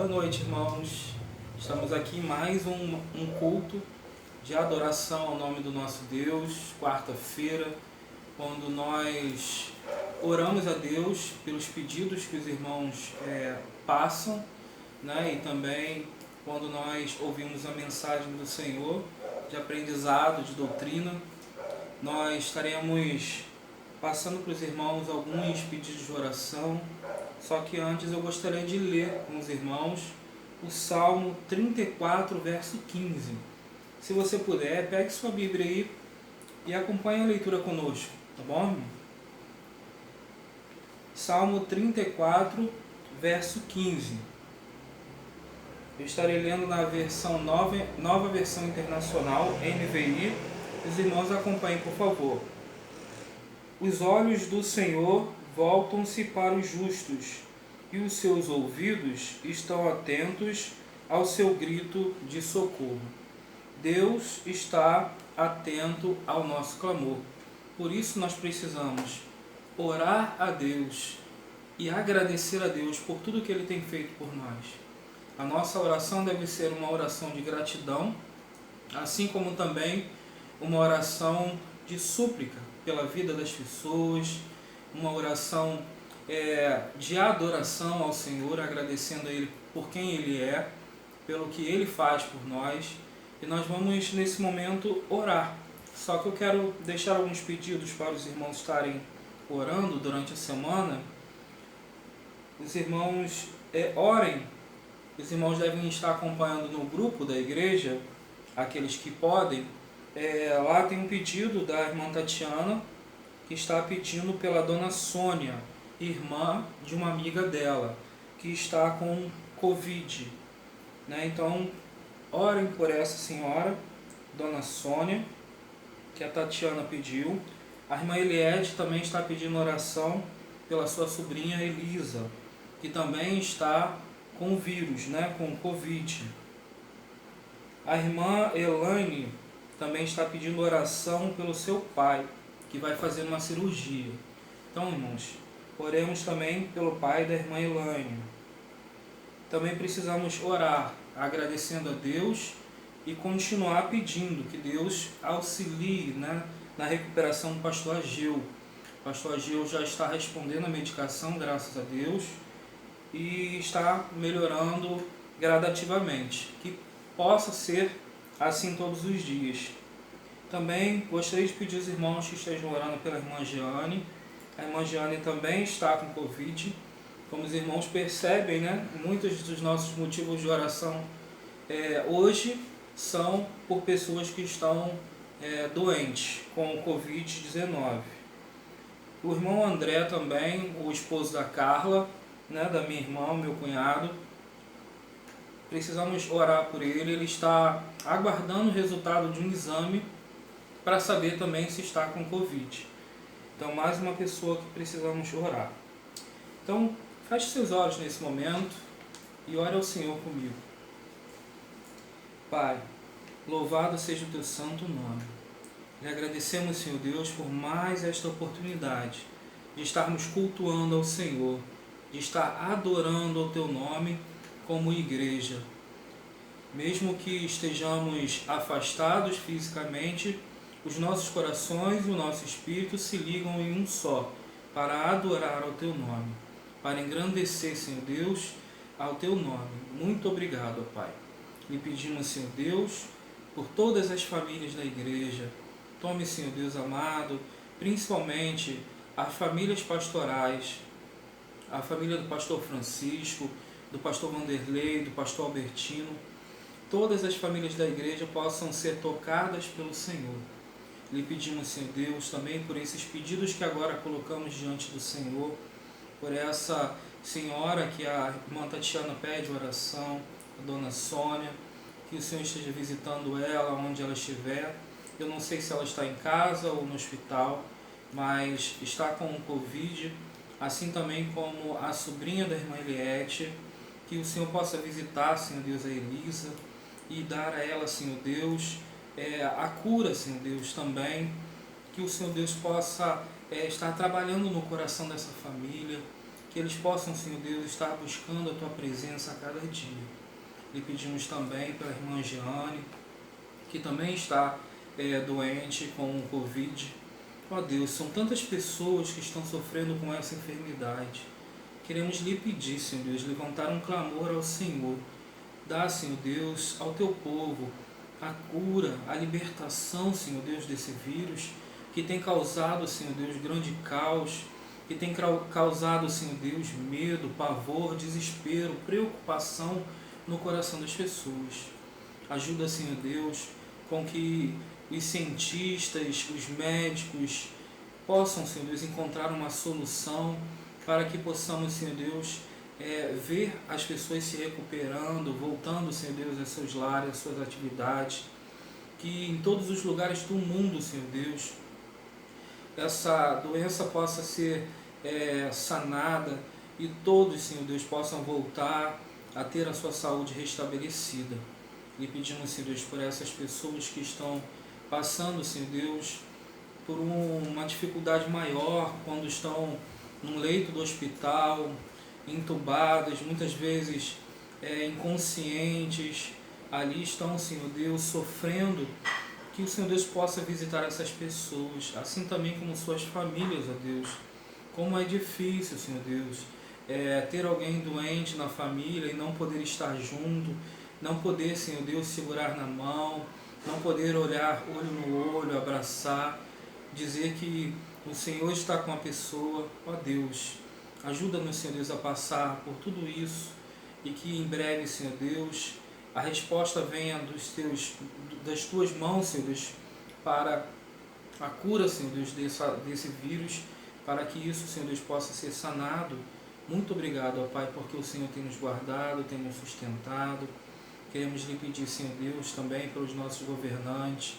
Boa noite, irmãos. Estamos aqui em mais um culto de adoração ao nome do nosso Deus, quarta-feira, quando nós oramos a Deus pelos pedidos que os irmãos passam, né? E também quando nós ouvimos a mensagem do Senhor de aprendizado, de doutrina. Nós estaremos passando para os irmãos alguns pedidos de oração, só que antes eu gostaria de ler com os irmãos o Salmo 34, verso 15. Se você puder, pegue sua Bíblia aí e acompanhe a leitura conosco, tá bom, irmão? Salmo 34, verso 15. Eu estarei lendo na versão nova versão internacional, NVI. Os irmãos acompanhem, por favor. Os olhos do Senhor voltam-se para os justos, e os seus ouvidos estão atentos ao seu grito de socorro. Deus está atento ao nosso clamor. Por isso nós precisamos orar a Deus e agradecer a Deus por tudo que Ele tem feito por nós. A nossa oração deve ser uma oração de gratidão, assim como também uma oração de súplica pela vida das pessoas, uma oração de adoração ao Senhor, agradecendo a Ele por quem Ele é, pelo que Ele faz por nós. E nós vamos nesse momento orar. Só que eu quero deixar alguns pedidos para os irmãos estarem orando durante a semana. Os irmãos orem. Os irmãos devem estar acompanhando no grupo da igreja, aqueles que podem. Lá tem um pedido da irmã Tatiana, que está pedindo pela dona Sônia, irmã de uma amiga dela, que está com Covid, né? Então, orem por essa senhora, dona Sônia, que a Tatiana pediu. A irmã Eliette também está pedindo oração pela sua sobrinha Elisa, que também está com vírus, né? Com Covid. A irmã Elaine também está pedindo oração pelo seu pai, que vai fazer uma cirurgia. Então, irmãos, oremos também pelo pai da irmã Elaine. Também precisamos orar, agradecendo a Deus e continuar pedindo que Deus auxilie, né, na recuperação do pastor Ageu. O pastor Ageu já está respondendo a medicação, graças a Deus, e está melhorando gradativamente. Que possa ser assim todos os dias. Também gostaria de pedir aos irmãos que estejam orando pela irmã Jeane. A irmã Jeane também está com Covid. Como os irmãos percebem, né, muitos dos nossos motivos de oração hoje são por pessoas que estão doentes com o Covid-19. O irmão André também, o esposo da Carla, né, da minha irmã, meu cunhado. Precisamos orar por ele. Ele está aguardando o resultado de um exame para saber também se está com Covid. Então, mais uma pessoa que precisamos orar. Então, feche seus olhos nesse momento e ore ao Senhor comigo. Pai, louvado seja o teu santo nome. E agradecemos, Senhor Deus, por mais esta oportunidade de estarmos cultuando ao Senhor, de estar adorando ao teu nome como igreja. Mesmo que estejamos afastados fisicamente, os nossos corações e o nosso espírito se ligam em um só, para adorar ao teu nome, para engrandecer, Senhor Deus, ao teu nome. Muito obrigado, Pai. E pedimos, Senhor Deus, por todas as famílias da igreja. Tome, Senhor Deus amado, principalmente as famílias pastorais, a família do pastor Francisco, do pastor Vanderlei, do pastor Albertino. Todas as famílias da igreja possam ser tocadas pelo Senhor. Lhe pedimos, Senhor Deus, também por esses pedidos que agora colocamos diante do Senhor, por essa senhora que a irmã Tatiana pede oração, a dona Sônia, que o Senhor esteja visitando ela onde ela estiver. Eu não sei se ela está em casa ou no hospital, mas está com o Covid, assim também como a sobrinha da irmã Eliette. Que o Senhor possa visitar, Senhor Deus, a Elisa e dar a ela, Senhor Deus, a cura, Senhor Deus, também. Que o Senhor Deus possa estar trabalhando no coração dessa família, que eles possam, Senhor Deus, estar buscando a Tua presença a cada dia. Lhe pedimos também pela irmã Jeane, que também está doente com o Covid. Ó Deus, são tantas pessoas que estão sofrendo com essa enfermidade. Queremos lhe pedir, Senhor Deus, levantar um clamor ao Senhor. Dá, Senhor Deus, ao Teu povo a cura, a libertação, Senhor Deus, desse vírus que tem causado, Senhor Deus, grande caos, que tem causado, Senhor Deus, medo, pavor, desespero, preocupação no coração das pessoas. Ajuda, Senhor Deus, com que os cientistas, os médicos possam, Senhor Deus, encontrar uma solução para que possamos, Senhor Deus, ver as pessoas se recuperando, voltando, Senhor Deus, aos seus lares, às suas atividades, que em todos os lugares do mundo, Senhor Deus, essa doença possa ser sanada e todos, Senhor Deus, possam voltar a ter a sua saúde restabelecida. E pedimos, Senhor Deus, por essas pessoas que estão passando, Senhor Deus, por uma dificuldade maior quando estão num leito do hospital, entubadas, muitas vezes inconscientes, ali estão, Senhor Deus, sofrendo. Que o Senhor Deus possa visitar essas pessoas, assim também como suas famílias, ó Deus. Como é difícil, Senhor Deus, ter alguém doente na família e não poder estar junto, não poder, Senhor Deus, segurar na mão, não poder olhar olho no olho, abraçar, dizer que o Senhor está com a pessoa. Ó Deus, ajuda-nos, Senhor Deus, a passar por tudo isso e que em breve, Senhor Deus, a resposta venha das Tuas mãos, Senhor Deus, para a cura, Senhor Deus, desse vírus, para que isso, Senhor Deus, possa ser sanado. Muito obrigado, ó Pai, porque o Senhor tem nos guardado, tem nos sustentado. Queremos lhe pedir, Senhor Deus, também pelos nossos governantes.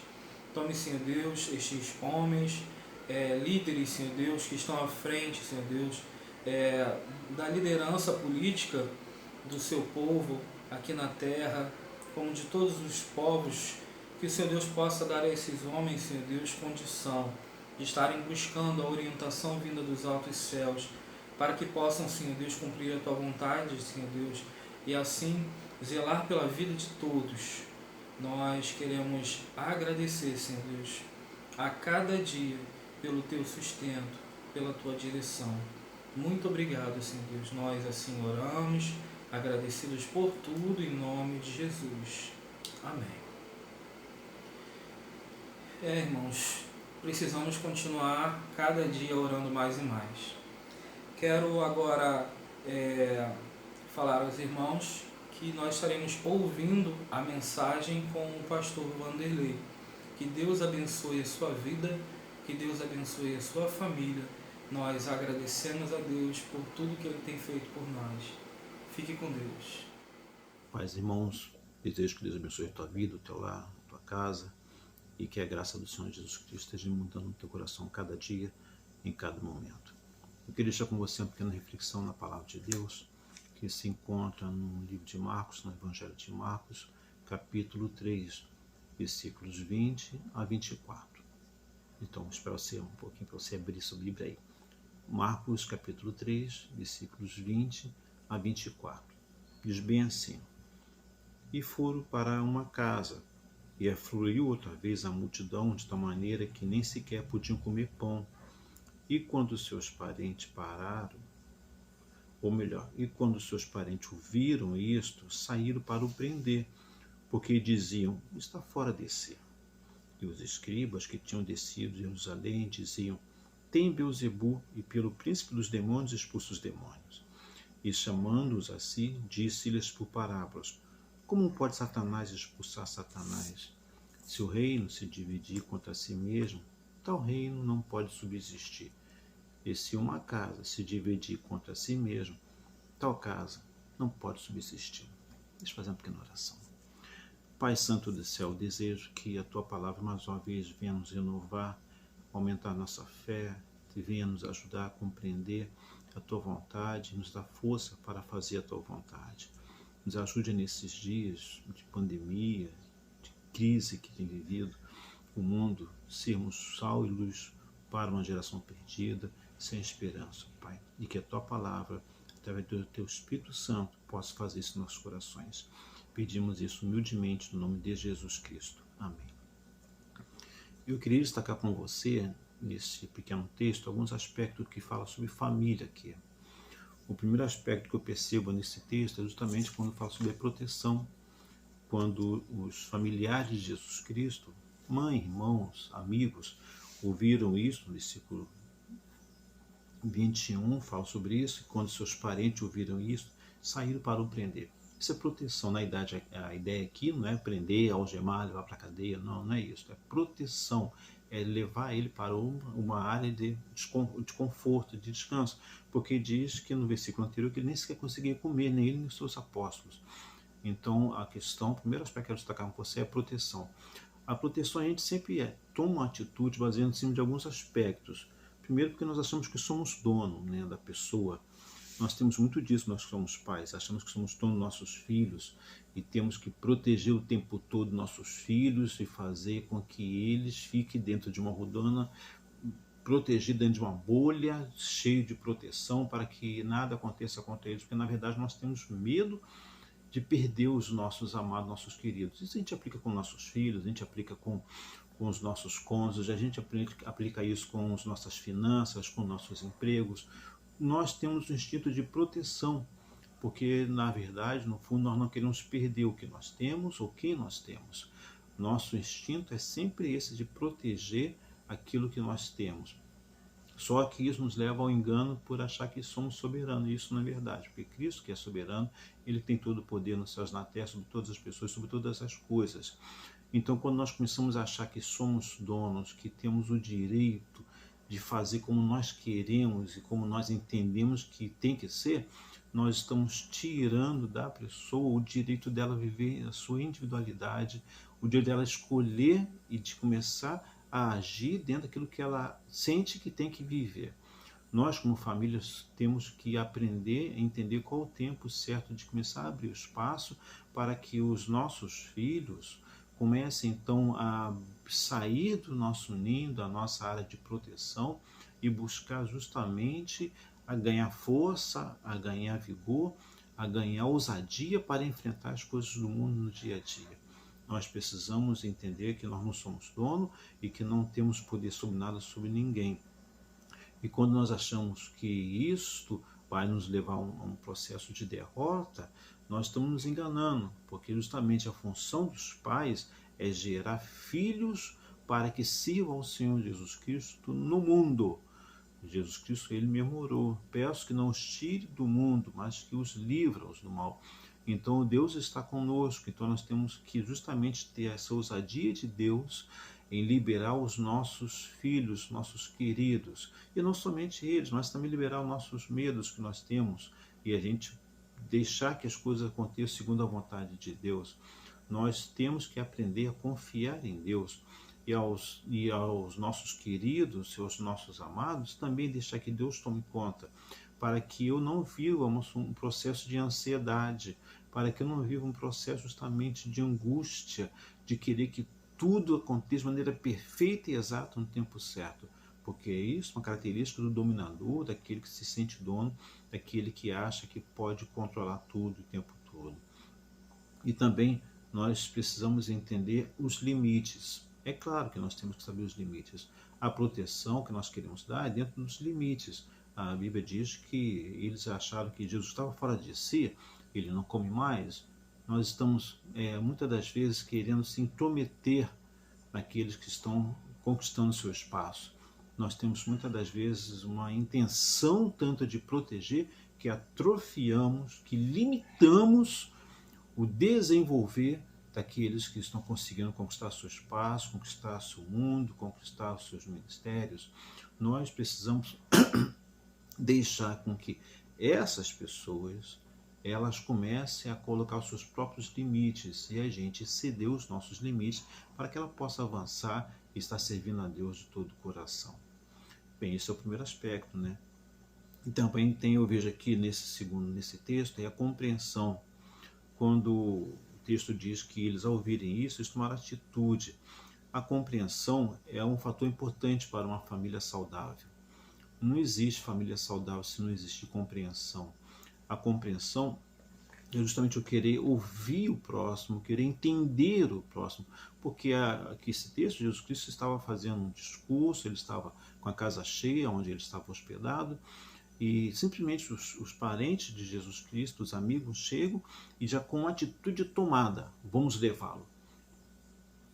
Tome, Senhor Deus, estes homens, líderes, Senhor Deus, que estão à frente, Senhor Deus, da liderança política do seu povo aqui na terra, como de todos os povos, que o Senhor Deus possa dar a esses homens, Senhor Deus, condição de estarem buscando a orientação vinda dos altos céus, para que possam, Senhor Deus, cumprir a Tua vontade, Senhor Deus, e assim zelar pela vida de todos. Nós queremos agradecer, Senhor Deus, a cada dia pelo Teu sustento, pela Tua direção. Muito obrigado, Senhor Deus. Nós assim oramos, agradecidos por tudo, em nome de Jesus. Amém. Irmãos, precisamos continuar cada dia orando mais e mais. Quero agora falar aos irmãos que nós estaremos ouvindo a mensagem com o pastor Vanderlei. Que Deus abençoe a sua vida, que Deus abençoe a sua família. Nós agradecemos a Deus por tudo que Ele tem feito por nós. Fique com Deus. Pais, irmãos, desejo que Deus abençoe a tua vida, o teu lar, a tua casa, e que a graça do Senhor Jesus Cristo esteja mudando no teu coração cada dia, em cada momento. Eu queria deixar com você uma pequena reflexão na palavra de Deus, que se encontra no livro de Marcos, no Evangelho de Marcos, capítulo 3, versículos 20 a 24. Então, espero você um pouquinho para você abrir sua Bíblia aí. Marcos, capítulo 3, versículos 20 a 24. Diz bem assim: E foram para uma casa, e afluiu outra vez a multidão, de tal maneira que nem sequer podiam comer pão. E quando seus parentes quando seus parentes ouviram isto, saíram para o prender, porque diziam: está fora de si. E os escribas que tinham descido de Jerusalém diziam: tem Beelzebu, e pelo príncipe dos demônios expulsa os demônios. E chamando-os a si, disse-lhes por parábolas: como pode Satanás expulsar Satanás? Se o reino se dividir contra si mesmo, tal reino não pode subsistir. E se uma casa se dividir contra si mesmo, tal casa não pode subsistir. Deixa eu fazer uma pequena oração. Pai Santo do céu, desejo que a Tua palavra mais uma vez venha nos renovar, aumentar nossa fé, e venha nos ajudar a compreender a Tua vontade, nos dar força para fazer a Tua vontade. Nos ajude nesses dias de pandemia, de crise que tem vivido o mundo, sermos sal e luz para uma geração perdida, sem esperança, Pai. E que a Tua palavra, através do Teu Espírito Santo, possa fazer isso nos nossos corações. Pedimos isso humildemente no nome de Jesus Cristo. Amém. Eu queria destacar com você, nesse pequeno texto, alguns aspectos que falam sobre família aqui. O primeiro aspecto que eu percebo nesse texto é justamente quando fala sobre a proteção, quando os familiares de Jesus Cristo, mãe, irmãos, amigos, ouviram isso, no versículo 21 fala sobre isso, quando seus parentes ouviram isso, saíram para o prender. Isso é proteção. Na idade, a ideia aqui não é prender, algemar, levar para a cadeia, não é isso. É proteção, é levar ele para uma área de conforto, de descanso, porque diz que no versículo anterior que ele nem sequer conseguia comer, nem ele nem os seus apóstolos. Então a questão, o primeiro aspecto que eu quero destacar com você é a proteção. A proteção a gente sempre toma uma atitude baseada em cima de alguns aspectos. Primeiro porque nós achamos que somos dono, né, da pessoa. Nós temos muito disso, nós que somos pais, achamos que somos dono dos nossos filhos e temos que proteger o tempo todo nossos filhos e fazer com que eles fiquem dentro de uma rodana, protegido dentro de uma bolha, cheio de proteção para que nada aconteça contra eles, porque na verdade nós temos medo de perder os nossos amados, nossos queridos. Isso a gente aplica com nossos filhos, a gente aplica com os nossos cônjuges, a gente aplica isso com as nossas finanças, com nossos empregos. Nós temos um instinto de proteção, porque na verdade, no fundo, nós não queremos perder o que nós temos ou quem nós temos. Nosso instinto é sempre esse de proteger aquilo que nós temos. Só que isso nos leva ao engano por achar que somos soberanos. E isso não é verdade, porque Cristo, que é soberano, ele tem todo o poder nos céus e na terra, sobre todas as pessoas, sobre todas as coisas. Então, quando nós começamos a achar que somos donos, que temos o direito de fazer como nós queremos e como nós entendemos que tem que ser, nós estamos tirando da pessoa o direito dela viver a sua individualidade, o direito dela escolher e de começar a agir dentro daquilo que ela sente que tem que viver. Nós, como famílias, temos que aprender a entender qual o tempo certo de começar a abrir o espaço para que os nossos filhos comecem, então, a sair do nosso ninho, da nossa área de proteção e buscar justamente a ganhar força, a ganhar vigor, a ganhar ousadia para enfrentar as coisas do mundo no dia a dia. Nós precisamos entender que nós não somos dono e que não temos poder sobre nada, sobre ninguém. E quando nós achamos que isto vai nos levar a um processo de derrota, nós estamos nos enganando, porque justamente a função dos pais é gerar filhos para que sirvam ao Senhor Jesus Cristo no mundo. Jesus Cristo, ele mesmo orou: peço que não os tire do mundo, mas que os livre-os do mal. Então Deus está conosco, então nós temos que justamente ter essa ousadia de Deus em liberar os nossos filhos, nossos queridos, e não somente eles, mas também liberar os nossos medos que nós temos e a gente deixar que as coisas aconteçam segundo a vontade de Deus. Nós temos que aprender a confiar em Deus e aos nossos queridos, aos nossos amados, também deixar que Deus tome conta, para que eu não viva um processo de ansiedade, para que eu não viva um processo justamente de angústia, de querer que tudo aconteça de maneira perfeita e exata no tempo certo, porque é isso uma característica do dominador, daquele que se sente dono, daquele que acha que pode controlar tudo o tempo todo. E também nós precisamos entender os limites. É claro que nós temos que saber os limites. A proteção que nós queremos dar é dentro dos limites. A Bíblia diz que eles acharam que Jesus estava fora de si, ele não come mais. Nós estamos, muitas das vezes, querendo se intrometer naqueles que estão conquistando seu espaço. Nós temos, muitas das vezes, uma intenção tanto de proteger que atrofiamos, que limitamos o desenvolver daqueles que estão conseguindo conquistar seu espaço, conquistar seu mundo, conquistar os seus ministérios. Nós precisamos deixar com que essas pessoas elas comecem a colocar os seus próprios limites e a gente ceder os nossos limites para que ela possa avançar e estar servindo a Deus de todo o coração. Bem, esse é o primeiro aspecto, né? E também eu vejo aqui nesse texto, é a compreensão. Quando o texto diz que eles, ao ouvirem isso, eles tomaram atitude. A compreensão é um fator importante para uma família saudável. Não existe família saudável se não existe compreensão. A compreensão é justamente eu querer ouvir o próximo, querer entender o próximo, porque aqui esse texto, Jesus Cristo estava fazendo um discurso, ele estava com a casa cheia, onde ele estava hospedado, e simplesmente os parentes de Jesus Cristo, os amigos, chegam e já com atitude tomada, vamos levá-lo.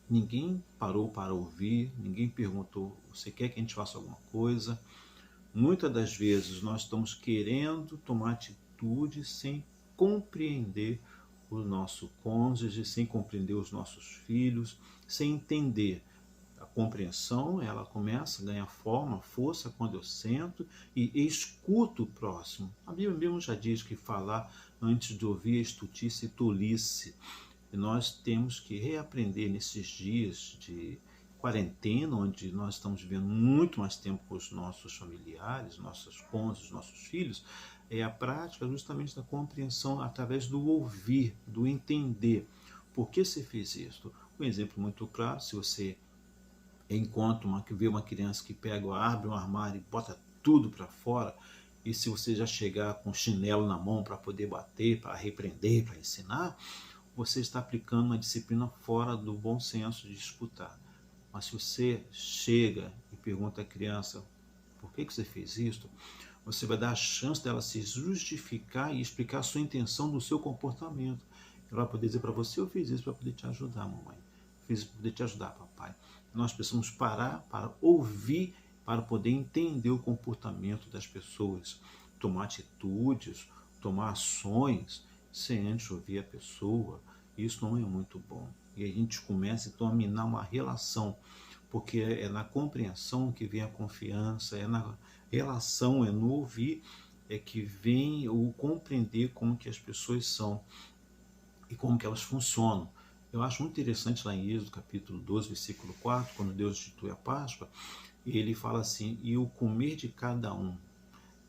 Ninguém parou para ouvir, ninguém perguntou, você quer que a gente faça alguma coisa? Muitas das vezes nós estamos querendo tomar atitude sem compreender o nosso cônjuge, sem compreender os nossos filhos, sem entender. A compreensão, ela começa a ganhar forma, força quando eu sento e escuto o próximo. A Bíblia mesmo já diz que falar antes de ouvir é estultice e tolice. E nós temos que reaprender nesses dias de quarentena, onde nós estamos vivendo muito mais tempo com os nossos familiares, nossos cônjuges, nossos filhos, é a prática justamente da compreensão através do ouvir, do entender. Por que você fez isso? Um exemplo muito claro, se você vê uma criança que abre um armário e bota tudo para fora, e se você já chegar com chinelo na mão para poder bater, para repreender, para ensinar, você está aplicando uma disciplina fora do bom senso de escutar. Mas se você chega e pergunta à criança por que você fez isso, você vai dar a chance dela se justificar e explicar a sua intenção do seu comportamento. Ela vai poder dizer para você, eu fiz isso para poder te ajudar, mamãe. Eu fiz isso para poder te ajudar, papai. Nós precisamos parar para ouvir, para poder entender o comportamento das pessoas, tomar atitudes, tomar ações, sem antes ouvir a pessoa. Isso não é muito bom. E a gente começa então a minar uma relação, porque é na compreensão que vem a confiança, é na relação, é no ouvir, é que vem o compreender como que as pessoas são e como que elas funcionam. Eu acho muito interessante lá em Êxodo, capítulo 12, versículo 4, quando Deus institui a Páscoa, ele fala assim, e o comer de cada um.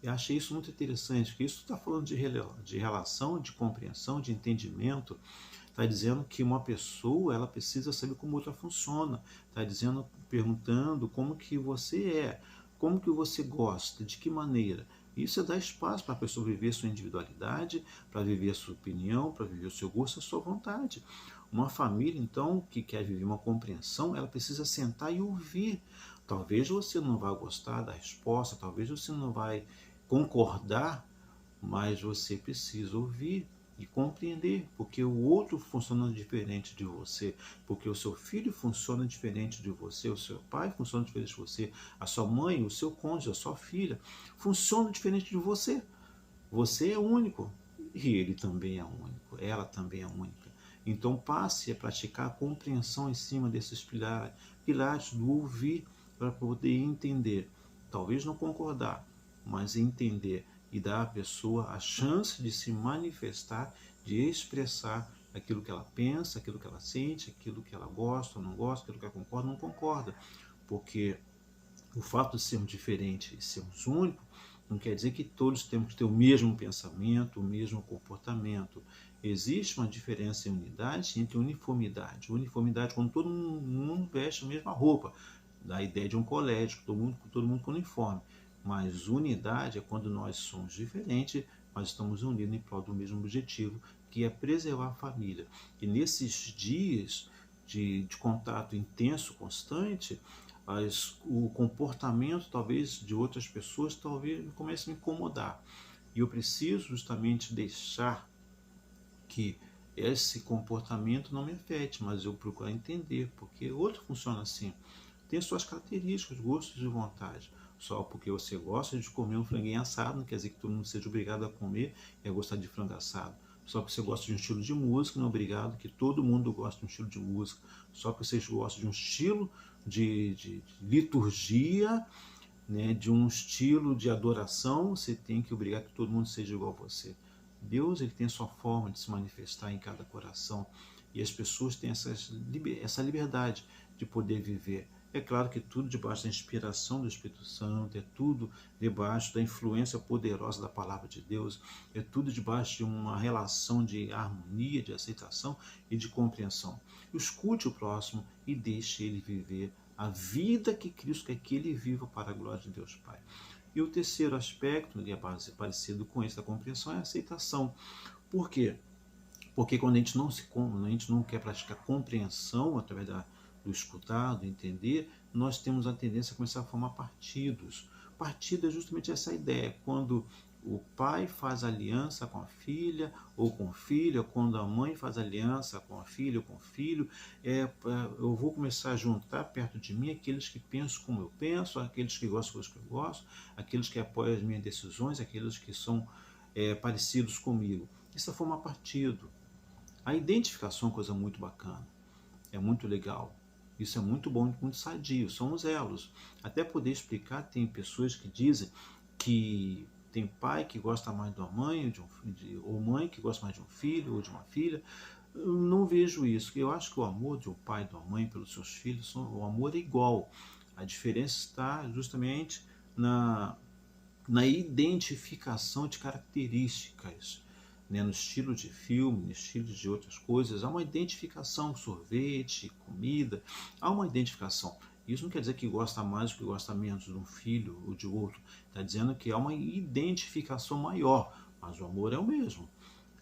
Eu achei isso muito interessante, porque isso está falando de relação, de compreensão, de entendimento. Está dizendo que uma pessoa ela precisa saber como outra funciona. Está dizendo, perguntando como que você é, como que você gosta, de que maneira. Isso é dar espaço para a pessoa viver sua individualidade, para viver a sua opinião, para viver o seu gosto, a sua vontade. Uma família, então, que quer viver uma compreensão, ela precisa sentar e ouvir. Talvez você não vá gostar da resposta, talvez você não vai concordar, mas você precisa ouvir e compreender, porque o outro funciona diferente de você, porque o seu filho funciona diferente de você, o seu pai funciona diferente de você, a sua mãe, o seu cônjuge, a sua filha funciona diferente de você. Você é único e ele também é único, ela também é única. Então passe a praticar a compreensão em cima desses pilares do ouvir para poder entender, talvez não concordar, mas entender e dar à pessoa a chance de se manifestar, de expressar aquilo que ela pensa, aquilo que ela sente, aquilo que ela gosta ou não gosta, aquilo que ela concorda ou não concorda. Porque o fato de sermos diferentes e sermos únicos não quer dizer que todos temos que ter o mesmo pensamento, o mesmo comportamento. Existe uma diferença em unidade entre uniformidade. Uniformidade quando todo mundo veste a mesma roupa, dá a ideia de um colégio, todo mundo com uniforme. Mas unidade é quando nós somos diferentes, mas estamos unidos em prol do mesmo objetivo, que é preservar a família. E nesses dias de contato intenso, constante, o comportamento talvez de outras pessoas talvez comece a me incomodar. E eu preciso justamente deixar que esse comportamento não me afete, mas eu procuro entender, porque outro funciona assim. Tem suas características, gostos e vontade. Só porque você gosta de comer um franguinho assado, não quer dizer que todo mundo seja obrigado a comer e a gostar de frango assado. Só porque você gosta de um estilo de música, não é obrigado que todo mundo goste de um estilo de música. Só porque vocês gostam de um estilo de liturgia, né, de um estilo de adoração, você tem que obrigar que todo mundo seja igual a você. Deus ele tem a sua forma de se manifestar em cada coração e as pessoas têm essa liberdade de poder viver. É claro que tudo debaixo da inspiração do Espírito Santo, é tudo debaixo da influência poderosa da Palavra de Deus, é tudo debaixo de uma relação de harmonia, de aceitação e de compreensão. Escute o próximo e deixe ele viver a vida que Cristo quer que ele viva para a glória de Deus Pai. E o terceiro aspecto, que é parecido com esse da compreensão, é a aceitação. Por quê? Porque quando a gente não quer praticar compreensão através do escutar, do entender, nós temos a tendência a começar a formar partidos. Partido é justamente essa ideia, quando o pai faz aliança com a filha ou com o filho, quando a mãe faz aliança com a filha ou com o filho, eu vou começar a juntar perto de mim aqueles que pensam como eu penso, aqueles que gostam das coisas que eu gosto, aqueles que apoiam as minhas decisões, aqueles que são parecidos comigo. Isso forma partido. A identificação é uma coisa muito bacana, é muito legal. Isso é muito bom e muito sadio, são os elos. Até poder explicar, tem pessoas que dizem que tem pai que gosta mais de uma mãe, ou mãe que gosta mais de um filho ou de uma filha. Eu não vejo isso. Eu acho que o amor de um pai e de uma mãe pelos seus filhos, o amor é igual. A diferença está justamente na identificação de características, né, no estilo de filme, no estilo de outras coisas. Há uma identificação, sorvete, comida, há uma identificação. Isso não quer dizer que gosta mais ou que gosta menos de um filho ou de outro. Está dizendo que há uma identificação maior, mas o amor é o mesmo.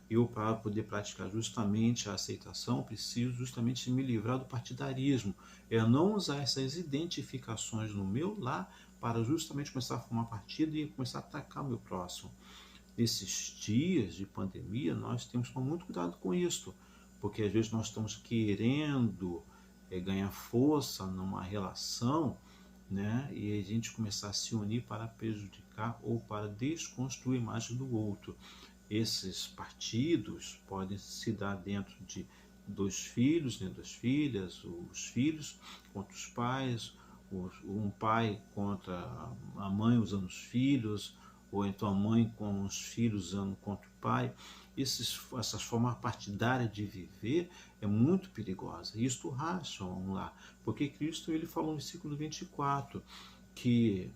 Eu, para poder praticar justamente a aceitação, preciso justamente me livrar do partidarismo. É não usar essas identificações no meu lar para justamente começar a formar partido e começar a atacar o meu próximo. Nesses dias de pandemia, nós temos que tomar muito cuidado com isso, porque às vezes nós estamos querendo ganhar força numa relação, né, e a gente começar a se unir para prejudicar ou para desconstruir a imagem do outro. Esses partidos podem se dar dentro de dois filhos, né, duas filhas, os filhos contra os pais, um pai contra a mãe usando os filhos, ou então a mãe com os filhos usando contra o pai. Essas formas partidárias de viver é muito perigosa. E isto racha um lar, porque Cristo ele falou no versículo 24 que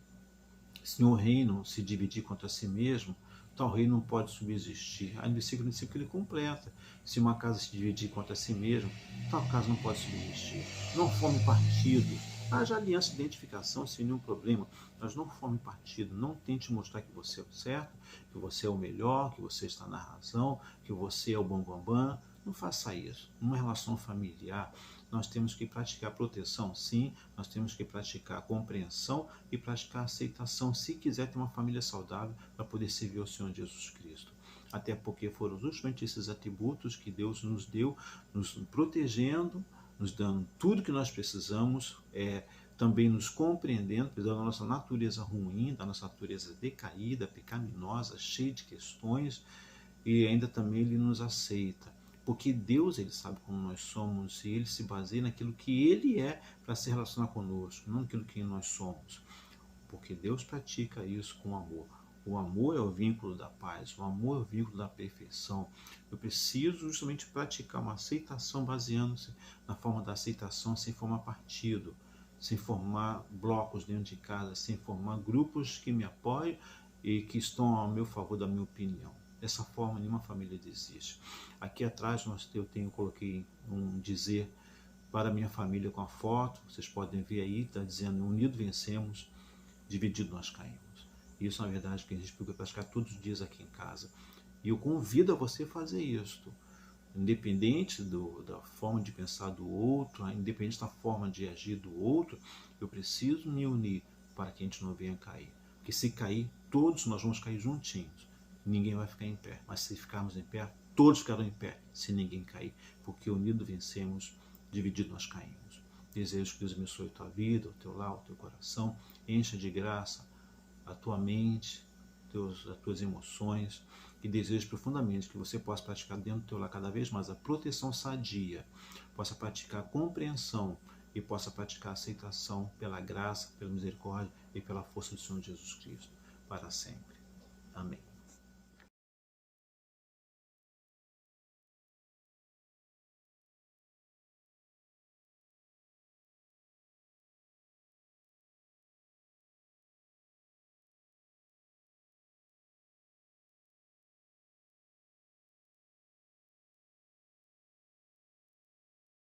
se um reino se dividir contra si mesmo, tal reino não pode subsistir. Aí no versículo 25 ele completa: se uma casa se dividir contra si mesma, tal casa não pode subsistir. Não forme partido. Haja aliança de identificação sem nenhum problema, mas não forme partido. Não tente mostrar que você é o certo, que você é o melhor, que você está na razão, que você é o bambambam. Não faça isso. Numa relação familiar, nós temos que praticar proteção, sim, nós temos que praticar compreensão e praticar aceitação, se quiser ter uma família saudável para poder servir ao Senhor Jesus Cristo. Até porque foram justamente esses atributos que Deus nos deu, nos protegendo, nos dando tudo que nós precisamos, também nos compreendendo, da nossa natureza ruim, da nossa natureza decaída, pecaminosa, cheia de questões, e ainda também Ele nos aceita. Porque Deus, Ele sabe como nós somos e Ele se baseia naquilo que Ele é para se relacionar conosco, não naquilo que nós somos. Porque Deus pratica isso com amor. O amor é o vínculo da paz, o amor é o vínculo da perfeição. Eu preciso justamente praticar uma aceitação baseando-se na forma da aceitação, sem formar partido, sem formar blocos dentro de casa, sem formar grupos que me apoiam e que estão ao meu favor da minha opinião. Dessa forma, nenhuma família desiste. Aqui atrás coloquei um dizer para minha família com a foto. Vocês podem ver aí, está dizendo: unido vencemos, dividido nós caímos. Isso, na verdade, que a gente procura praticar todos os dias aqui em casa. E eu convido a você a fazer isto. Independente da forma de pensar do outro, independente da forma de agir do outro, eu preciso me unir para que a gente não venha cair. Porque se cair, todos nós vamos cair juntinhos. Ninguém vai ficar em pé. Mas se ficarmos em pé, todos ficarão em pé, se ninguém cair. Porque unido vencemos, dividido nós caímos. Desejo que Deus abençoe a tua vida, o teu lar, o teu coração. Encha de graça a tua mente, as tuas emoções. E desejo profundamente que você possa praticar dentro do teu lar cada vez mais a proteção sadia. Possa praticar a compreensão e possa praticar a aceitação pela graça, pela misericórdia e pela força do Senhor Jesus Cristo. Para sempre.